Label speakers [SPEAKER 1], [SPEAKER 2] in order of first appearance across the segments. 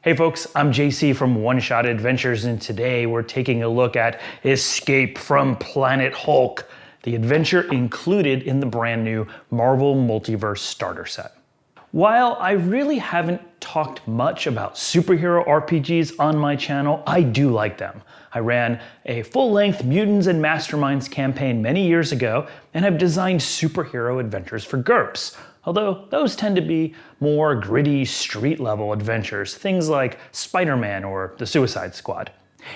[SPEAKER 1] Hey folks, I'm JC from One Shot Adventures, and today we're taking a look at Escape from Planet Hulk, the adventure included in the brand new Marvel Multiverse starter set. While I really haven't talked much about superhero RPGs on my channel, I do like them. I ran a full-length Mutants and Masterminds campaign many years ago and have designed superhero adventures for GURPS. Although those tend to be more gritty, street-level adventures, things like Spider-Man or the Suicide Squad.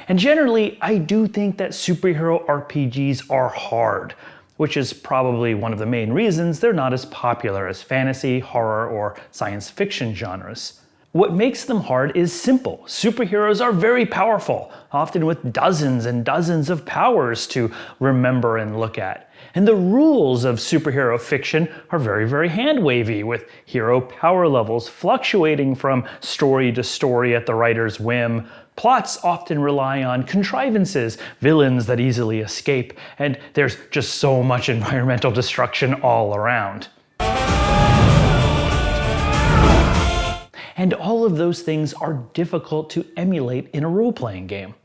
[SPEAKER 1] And generally, I do think that superhero RPGs are hard, which is probably one of the main reasons they're not as popular as fantasy, horror, or science fiction genres. What makes them hard is simple. Superheroes are very powerful, often with dozens and dozens of powers to remember and look at. And the rules of superhero fiction are very hand-wavy, with hero power levels fluctuating from story to story at the writer's whim. Plots often rely on contrivances, villains that easily escape, and there's just so much environmental destruction all around. And all of those things are difficult to emulate in a role-playing game.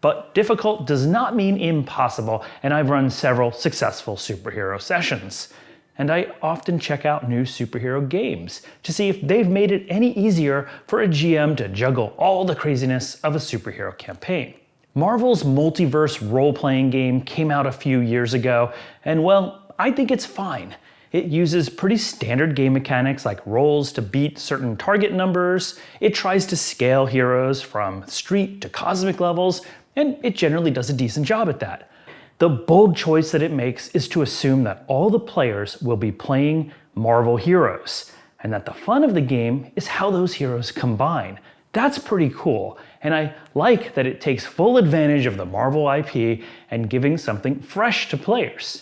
[SPEAKER 1] But difficult does not mean impossible, and I've run several successful superhero sessions. And I often check out new superhero games to see if they've made it any easier for a GM to juggle all the craziness of a superhero campaign. Marvel's Multiverse role-playing game came out a few years ago, and well, I think it's fine. It uses pretty standard game mechanics like rolls to beat certain target numbers. It tries to scale heroes from street to cosmic levels, and it generally does a decent job at that. The bold choice that it makes is to assume that all the players will be playing Marvel heroes, and that the fun of the game is how those heroes combine. That's pretty cool, and I like that it takes full advantage of the Marvel IP and giving something fresh to players.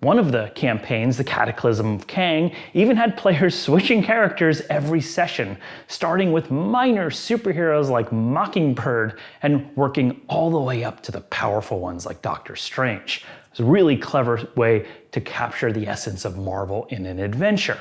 [SPEAKER 1] One of the campaigns, the Cataclysm of Kang, even had players switching characters every session, starting with minor superheroes like Mockingbird and working all the way up to the powerful ones like Doctor Strange. It's a really clever way to capture the essence of Marvel in an adventure.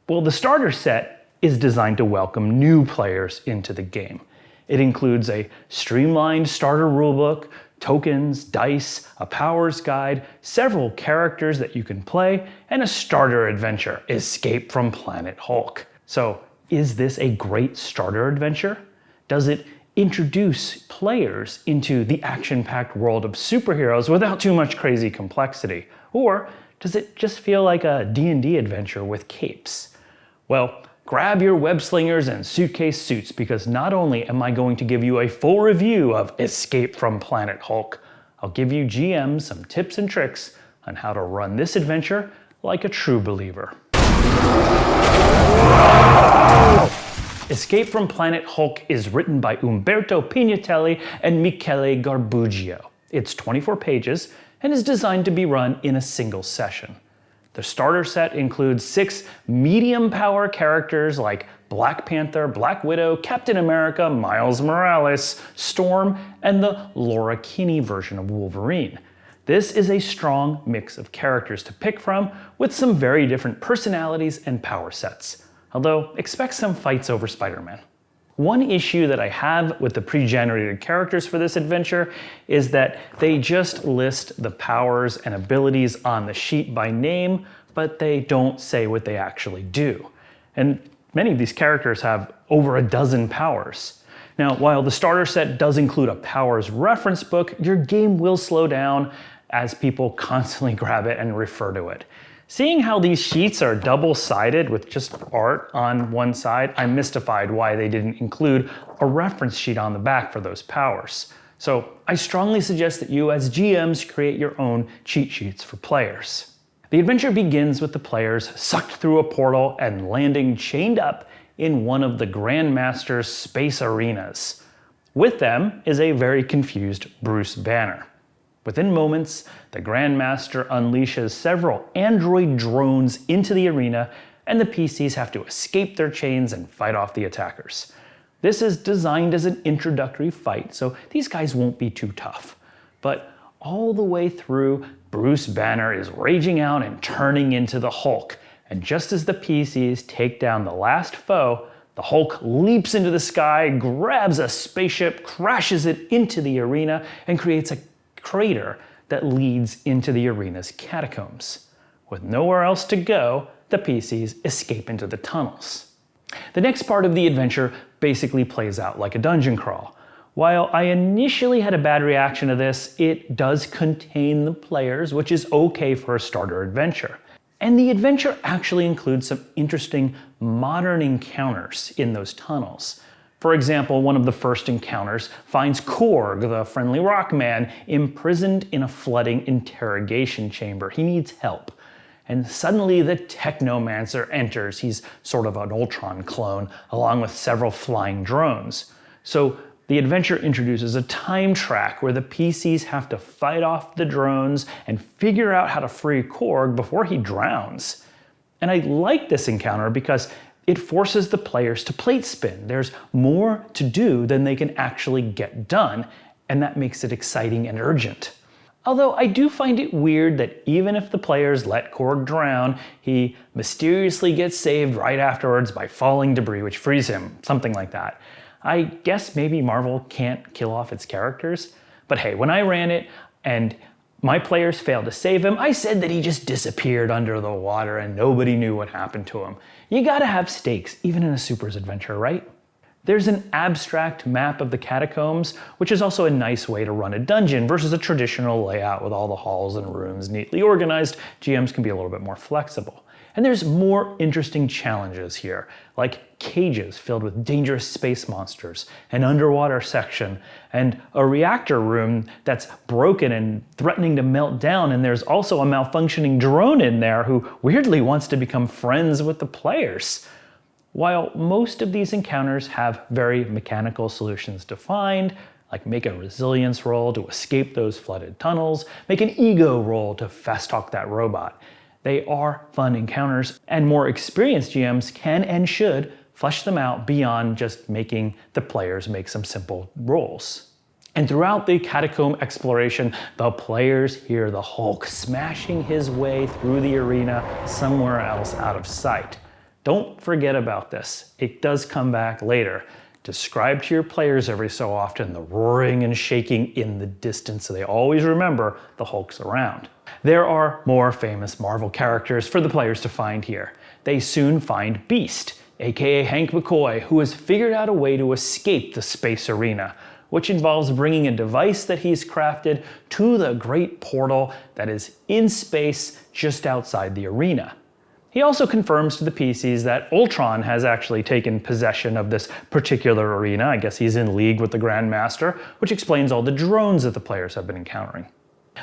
[SPEAKER 1] Well, the starter set is designed to welcome new players into the game. It includes a streamlined starter rulebook, tokens, dice, a powers guide, several characters that you can play, and a starter adventure, Escape from Planet Hulk. So, is this a great starter adventure? Does it introduce players into the action-packed world of superheroes without too much crazy complexity? Or does it just feel like a D&D adventure with capes? Well, grab your web slingers and suitcase suits, because not only am I going to give you a full review of Escape from Planet Hulk, I'll give you GMs some tips and tricks on how to run this adventure like a true believer. Escape from Planet Hulk is written by Umberto Pignatelli and Michele Garbugio. It's 24 pages and is designed to be run in a single session. The starter set includes 6 medium power characters like Black Panther, Black Widow, Captain America, Miles Morales, Storm, and the Laura Kinney version of Wolverine. This is a strong mix of characters to pick from, with some very different personalities and power sets. Although, expect some fights over Spider-Man. One issue that I have with the pre-generated characters for this adventure is that they just list the powers and abilities on the sheet by name, but they don't say what they actually do. And many of these characters have over a dozen powers. Now, while the starter set does include a powers reference book, your game will slow down as people constantly grab it and refer to it. Seeing how these sheets are double-sided with just art on one side, I'm mystified why they didn't include a reference sheet on the back for those powers. So I strongly suggest that you as GMs create your own cheat sheets for players. The adventure begins with the players sucked through a portal and landing chained up in one of the Grandmaster's space arenas. With them is a very confused Bruce Banner. Within moments, the Grandmaster unleashes several android drones into the arena, and the PCs have to escape their chains and fight off the attackers. This is designed as an introductory fight, so these guys won't be too tough. But all the way through, Bruce Banner is raging out and turning into the Hulk, and just as the PCs take down the last foe, The Hulk leaps into the sky, grabs a spaceship, crashes it into the arena, and creates a crater that leads into the arena's catacombs. With nowhere else to go, the PCs escape into the tunnels. The next part of the adventure basically plays out like a dungeon crawl. While I initially had a bad reaction to this, it does contain the players, which is okay for a starter adventure. And the adventure actually includes some interesting modern encounters in those tunnels. For example, one of the first encounters finds Korg, the friendly rock man, imprisoned in a flooding interrogation chamber. He needs help. And suddenly the Technomancer enters. He's sort of an Ultron clone, along with several flying drones. So the adventure introduces a time track where the PCs have to fight off the drones and figure out how to free Korg before he drowns. And I like this encounter because it forces the players to plate spin. There's more to do than they can actually get done, and that makes it exciting and urgent. Although I do find it weird that even if the players let Korg drown, he mysteriously gets saved right afterwards by falling debris, which frees him, something like that. I guess maybe Marvel can't kill off its characters. But hey, when I ran it and my players failed to save him, I said that he just disappeared under the water and nobody knew what happened to him. You gotta have stakes, even in a supers adventure, right? There's an abstract map of the catacombs, which is also a nice way to run a dungeon versus a traditional layout with all the halls and rooms neatly organized. GMs can be a little bit more flexible. And there's more interesting challenges here, like cages filled with dangerous space monsters, an underwater section, and a reactor room that's broken and threatening to melt down, and there's also a malfunctioning drone in there who weirdly wants to become friends with the players. While most of these encounters have very mechanical solutions defined, like make a resilience roll to escape those flooded tunnels, make an ego roll to fast talk that robot, they are fun encounters, and more experienced GMs can and should flesh them out beyond just making the players make some simple rolls. And throughout the catacomb exploration, the players hear the Hulk smashing his way through the arena somewhere else out of sight. Don't forget about this. It does come back later. Describe to your players every so often the roaring and shaking in the distance so they always remember the Hulk's around. There are more famous Marvel characters for the players to find here. They soon find Beast, aka Hank McCoy, who has figured out a way to escape the space arena, which involves bringing a device that he's crafted to the great portal that is in space just outside the arena. He also confirms to the PCs that Ultron has actually taken possession of this particular arena. I guess he's in league with the Grandmaster, which explains all the drones that the players have been encountering.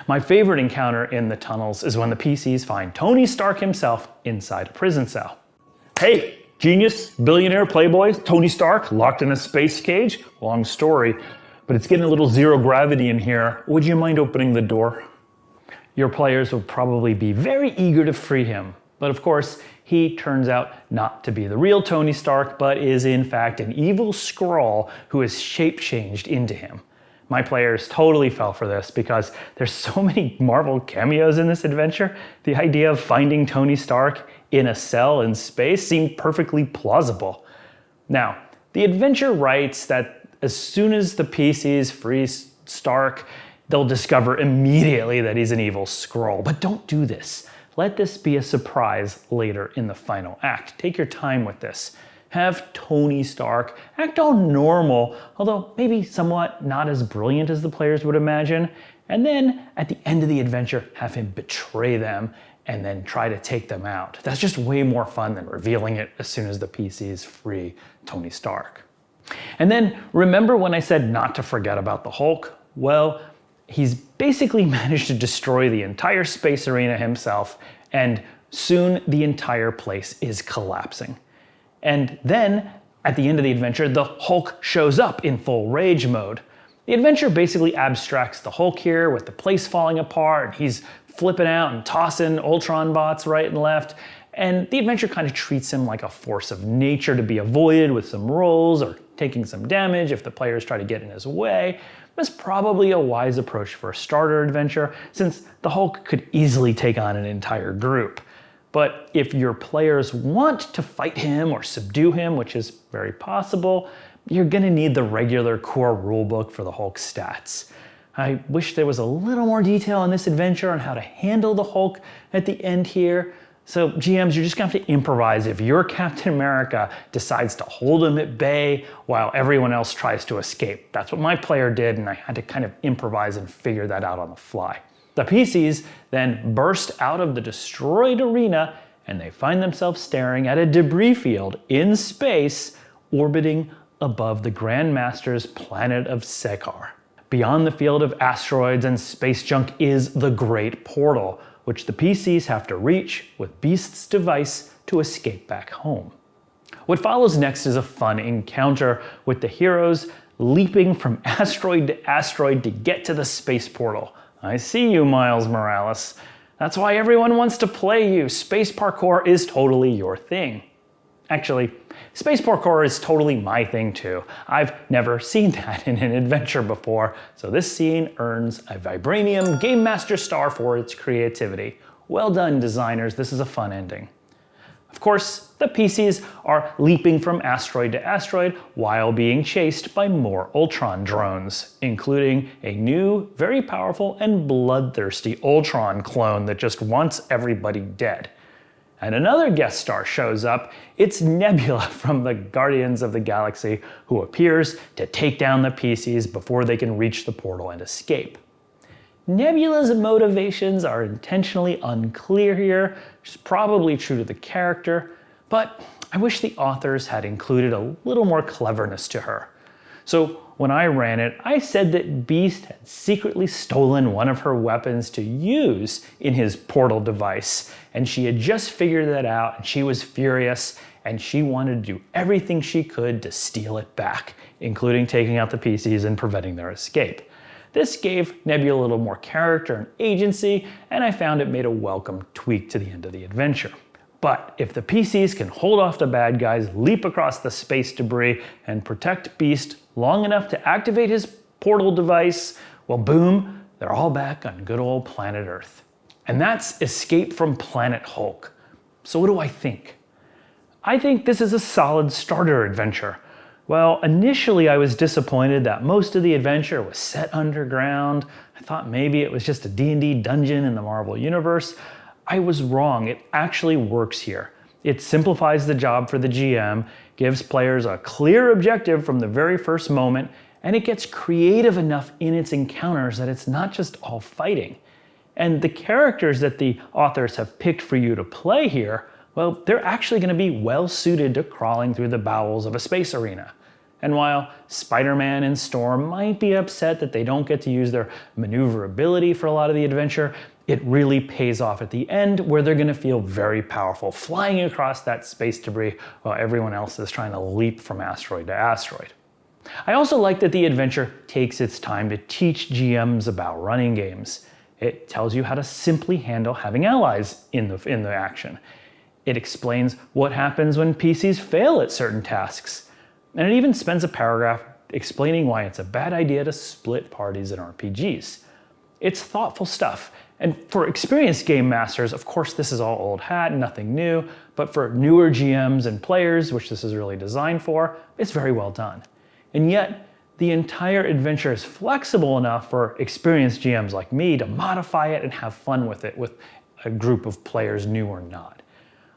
[SPEAKER 1] My favorite encounter in the tunnels is when the PCs find Tony Stark himself inside a prison cell. Hey, genius, billionaire, playboy, Tony Stark, locked in a space cage? Long story, but it's getting a little zero gravity in here. Would you mind opening the door? Your players will probably be very eager to free him. But of course, he turns out not to be the real Tony Stark, but is in fact an evil Skrull who is shape-changed into him. My players totally fell for this because there's so many Marvel cameos in this adventure. The idea of finding Tony Stark in a cell in space seemed perfectly plausible. Now, the adventure writes that as soon as the PCs free Stark, they'll discover immediately that he's an evil Skrull. But don't do this. Let this be a surprise later in the final act. Take your time with this. Have Tony Stark act all normal, although maybe somewhat not as brilliant as the players would imagine, and then at the end of the adventure, have him betray them and then try to take them out. That's just way more fun than revealing it as soon as the PCs free Tony Stark. And then remember when I said not to forget about the Hulk? Well, he's basically managed to destroy the entire space arena himself, and soon the entire place is collapsing. And then, at the end of the adventure, the Hulk shows up in full rage mode. The adventure basically abstracts the Hulk here with the place falling apart, and he's flipping out and tossing Ultron bots right and left, and the adventure kind of treats him like a force of nature to be avoided with some rolls or taking some damage if the players try to get in his way. That's probably a wise approach for a starter adventure, since the Hulk could easily take on an entire group. But if your players want to fight him or subdue him, which is very possible, you're going to need the regular core rulebook for the Hulk stats. I wish there was a little more detail in this adventure on how to handle the Hulk at the end here. So GMs, you're just gonna have to improvise if your Captain America decides to hold him at bay while everyone else tries to escape. That's what my player did, and I had to kind of improvise and figure that out on the fly. The PCs then burst out of the destroyed arena, and they find themselves staring at a debris field in space orbiting above the Grandmaster's planet of Sekar. Beyond the field of asteroids and space junk is the Great Portal, which the PCs have to reach with Beast's device to escape back home. What follows next is a fun encounter with the heroes leaping from asteroid to asteroid to get to the space portal. I see you, Miles Morales. That's why everyone wants to play you. Space parkour is totally your thing. Actually, space parkour is totally my thing too. I've never seen that in an adventure before, so this scene earns a Vibranium Game Master star for its creativity. Well done, designers, this is a fun ending. Of course, the PCs are leaping from asteroid to asteroid while being chased by more Ultron drones, including a new, very powerful and bloodthirsty Ultron clone that just wants everybody dead. And another guest star shows up. It's Nebula from the Guardians of the Galaxy, who appears to take down the PCs before they can reach the portal and escape. Nebula's motivations are intentionally unclear here, which is probably true to the character, but I wish the authors had included a little more cleverness to her. So when I ran it, I said that Beast had secretly stolen one of her weapons to use in his portal device, and she had just figured that out, and she was furious, and she wanted to do everything she could to steal it back, including taking out the PCs and preventing their escape. This gave Nebula a little more character and agency, and I found it made a welcome tweak to the end of the adventure. But if the PCs can hold off the bad guys, leap across the space debris, and protect Beast long enough to activate his portal device, well, boom, they're all back on good old planet Earth. And that's Escape from Planet Hulk. So what do I think? I think this is a solid starter adventure. Well, initially I was disappointed that most of the adventure was set underground. I thought maybe it was just a D&D dungeon in the Marvel Universe. I was wrong. It actually works here. It simplifies the job for the GM, gives players a clear objective from the very first moment, and it gets creative enough in its encounters that it's not just all fighting. And the characters that the authors have picked for you to play here, well, they're actually going to be well suited to crawling through the bowels of a space arena. And while Spider-Man and Storm might be upset that they don't get to use their maneuverability for a lot of the adventure, it really pays off at the end where they're going to feel very powerful, flying across that space debris while everyone else is trying to leap from asteroid to asteroid. I also like that the adventure takes its time to teach GMs about running games. It tells you how to simply handle having allies in the action. It explains what happens when PCs fail at certain tasks. And it even spends a paragraph explaining why it's a bad idea to split parties in RPGs. It's thoughtful stuff. And for experienced game masters, of course, this is all old hat, nothing new, but for newer GMs and players, which this is really designed for, it's very well done. And yet, the entire adventure is flexible enough for experienced GMs like me to modify it and have fun with it with a group of players, new or not.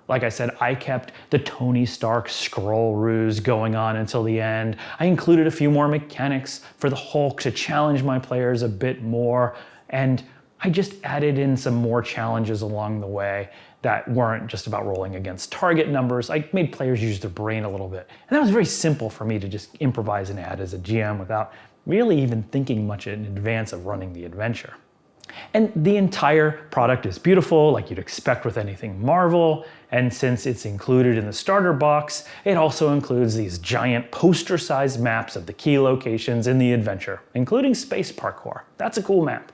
[SPEAKER 1] Like I said, I kept the Tony Stark scroll ruse going on until the end. I included a few more mechanics for the Hulk to challenge my players a bit more, and I just added in some more challenges along the way that weren't just about rolling against target numbers. I made players use their brain a little bit. And that was very simple for me to just improvise and add as a GM without really even thinking much in advance of running the adventure. And the entire product is beautiful, like you'd expect with anything Marvel. And since it's included in the starter box, it also includes these giant poster-sized maps of the key locations in the adventure, including space parkour. That's a cool map.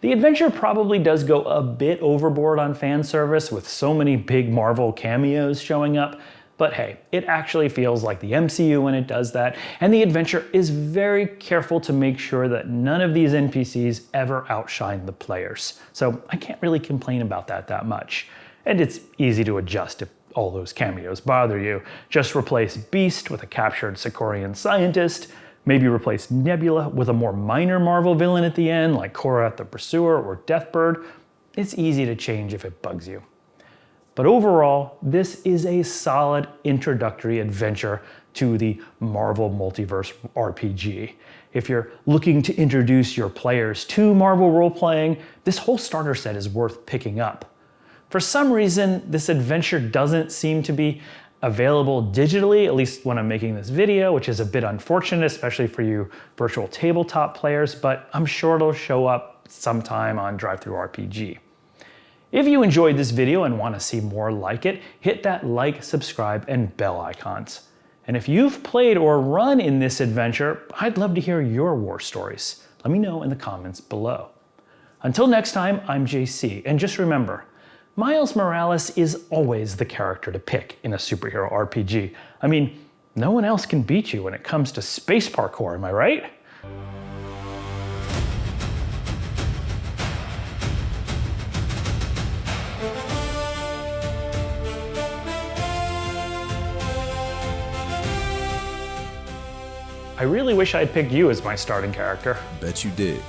[SPEAKER 1] The adventure probably does go a bit overboard on fan service with so many big Marvel cameos showing up, but hey, it actually feels like the MCU when it does that, and the adventure is very careful to make sure that none of these NPCs ever outshine the players. So I can't really complain about that much. And it's easy to adjust if all those cameos bother you. Just replace Beast with a captured Sicorian scientist, maybe replace Nebula with a more minor Marvel villain at the end, like Korath the Pursuer or Deathbird. It's easy to change if it bugs you. But overall, this is a solid introductory adventure to the Marvel Multiverse RPG. If you're looking to introduce your players to Marvel role-playing, this whole starter set is worth picking up. For some reason, this adventure doesn't seem to be available digitally, at least when I'm making this video, which is a bit unfortunate, especially for you virtual tabletop players, but I'm sure it'll show up sometime on DriveThruRPG. If you enjoyed this video and want to see more like it, hit that like, subscribe, and bell icons. And if you've played or run in this adventure, I'd love to hear your war stories. Let me know in the comments below. Until next time, I'm JC, and just remember, Miles Morales is always the character to pick in a superhero RPG. I mean, no one else can beat you when it comes to space parkour, am I right? I really wish I'd picked you as my starting character.
[SPEAKER 2] Bet you did.